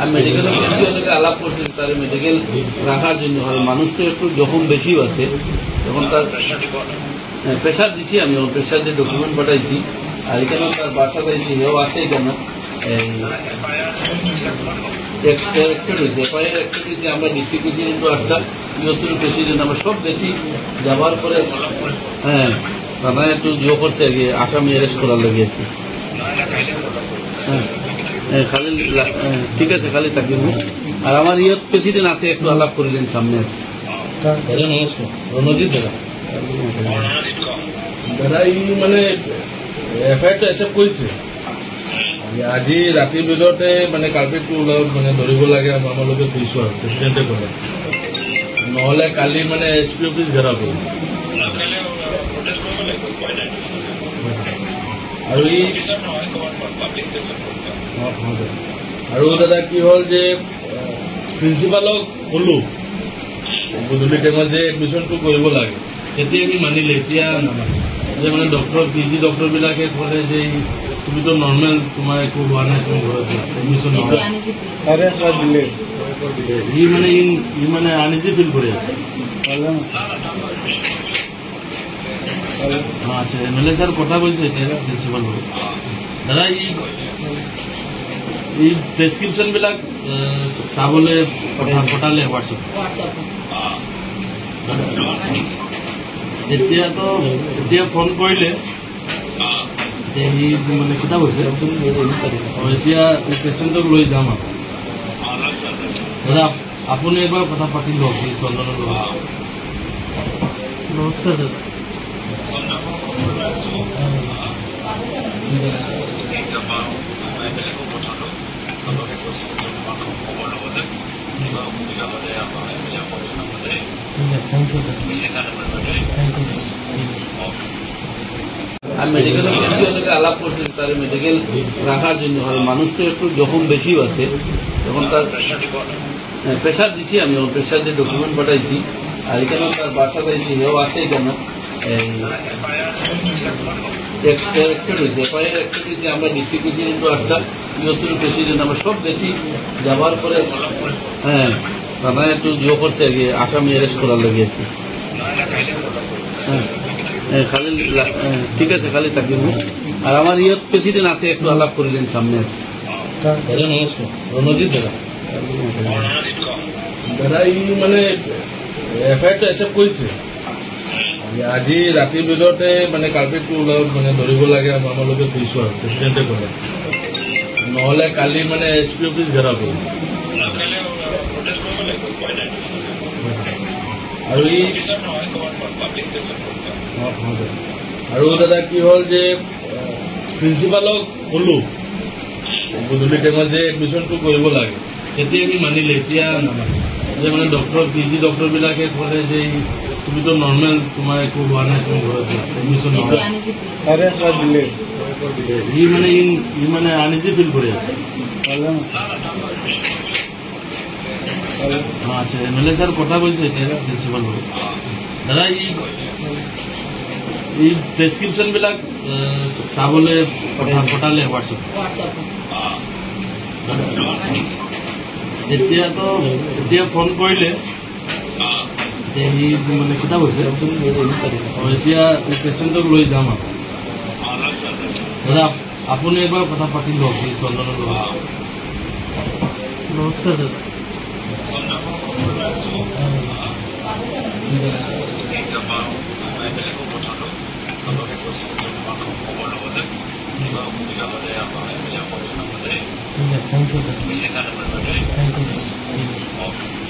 আর medical অফিসিয়ালকে আলাপ করছি তার মেডিকেল রাখার জন্য। আর মানুষ তো একটু যখন বেশিও আছে তখন তার প্রেশার দিছি, আমি প্রেশার দিয়ে ডকুমেন্ট পাঠাইছি। আর এখানে তার বাসা পাইছি, হেও আছে এখানে আমরা ডিস্ট্রিক্ট প্রেসিডেন্ট আসলাম, বৃহত্তর প্রেসিডেন্ট আমরা সব গেছি। যাওয়ার পরে হ্যাঁ থানায় একটু জিও করছে আর কি, আসামি অ্যারেস্ট করার লাগে আর কি। হ্যাঁ খালি ঠিক আছে, খালি থাকবেন। আর আমার ইয়ত প্রেসিডেন্ট আছে, একটু আলাপ করিলেন, সামনে আছে। নমস্কার, রণজিৎ দাদা। দাদা ই মানে এফআইআরটো একচেপ্ট কৰিছে। আজি ৰাতিৰ ভিতৰতে মানে কাৰ্পেটটো মানে ধৰিব লাগে আমালোকে কৈছো আৰু প্ৰেচিডেণ্টে ক'লে, নহ'লে কালি মানে SP অফিচ ঘেৰাও কৰিম। আৰু দাদা কি হ'ল যে প্ৰিন্সিপালক ক'লো গধূলি টাইমত যে এডমিশ্যনটো কৰিব লাগে, তেতিয়া আমি মানিলে, এতিয়া নামানে। যে মানে ডক্টৰ PG ডক্টৰবিলাকে ক'লে যে তুমিতো নৰ্মেল, তোমাৰ একো হোৱা নাই, তুমি ঘৰত এডমিশ্যন দিলে। ই মানে আনইজি ফিল কৰি আছে। আছে MLA ছাৰ কথা কৈছে এতিয়া প্ৰিন্সিপাল দাদা। ই প্ৰেছক্ৰিপশ্যনবিলাক চাবলৈ পঠালে হোৱাটছএপ। এতিয়া ফোন কৰিলে সি মানে কিতাপ হৈছে, এতিয়া পেচেণ্টক লৈ যাম আৰু দাদা। আপুনি এবাৰ কথা পাতি লওক চন্দনৰ লগত। নমস্কাৰ দাদা। আর মেডিকেল অফিসিয়ালকে আলাপ করছি তার মেডিকেল রাখার জন্য। আর মানুষ তো একটু যখন বেশিও আছে তখন তার প্রেশার দিছি, আমি প্রেশার দিয়ে ডকুমেন্ট পাঠাইছি। আর এখানে তার বাসা পাইছি, হেও আছে এখানে আমরা ডিস্ট্রিক্ট প্রেসিডেন্ট আসলাম, বৃহত্তর প্রেসিডেন্ট আমরা সব গেছি। যাওয়ার পরে হ্যাঁ থানায় একটু জিও করছে আর কি, আসামি অ্যারেস্ট করার লাগে আর কি। হ্যাঁ খালি ঠিক আছে, খালি থাকবেন। আর আমার ইয়ত প্রেসিডেন্ট আছে, একটু আলাপ করিলেন, সামনে আছে। নমস্কার, রণজিৎ দাদা। দাদা ই মানে এফআইআৰটো একচেপ্ট কৰিছে। আজি ৰাতিৰ ভিতৰতে মানে কাৰ্পেটটো মানে ধৰিব লাগে আমালোকে কৈছো আৰু প্ৰেচিডেণ্টে ক'লে, নহ'লে কালি মানে SP অফিচ ঘেৰাও কৰিম। আৰু দাদা কি হ'ল যে প্ৰিন্সিপালক ক'লো গধূলি টাইমত যে এডমিশ্যনটো কৰিব লাগে, তেতিয়া আমি মানিলে, এতিয়া নামানে। যে মানে ডক্টৰ PG ডক্টৰবিলাকে ক'লে যে তুমিতো নৰ্মেল, তোমাৰ একো হোৱা নাই, তুমি ঘৰত এডমিশ্যন দিলে। ই মানে আনইজি ফিল কৰি আছে। আছে MLA ছাৰ কথা কৈছে এতিয়া প্ৰিন্সিপাল দাদা। ই প্ৰেছক্ৰিপশ্যনবিলাক চাবলৈ পঠালে হোৱাটছএপ। এতিয়া ফোন কৰিলে সি মানে কিতাপ হৈছে, এতিয়া পেচেণ্টক লৈ যাম আৰু দাদা। আপুনি এবাৰ কথা পাতি লওক চন্দনৰ লগত। নমস্কাৰ দাদা। Thank you.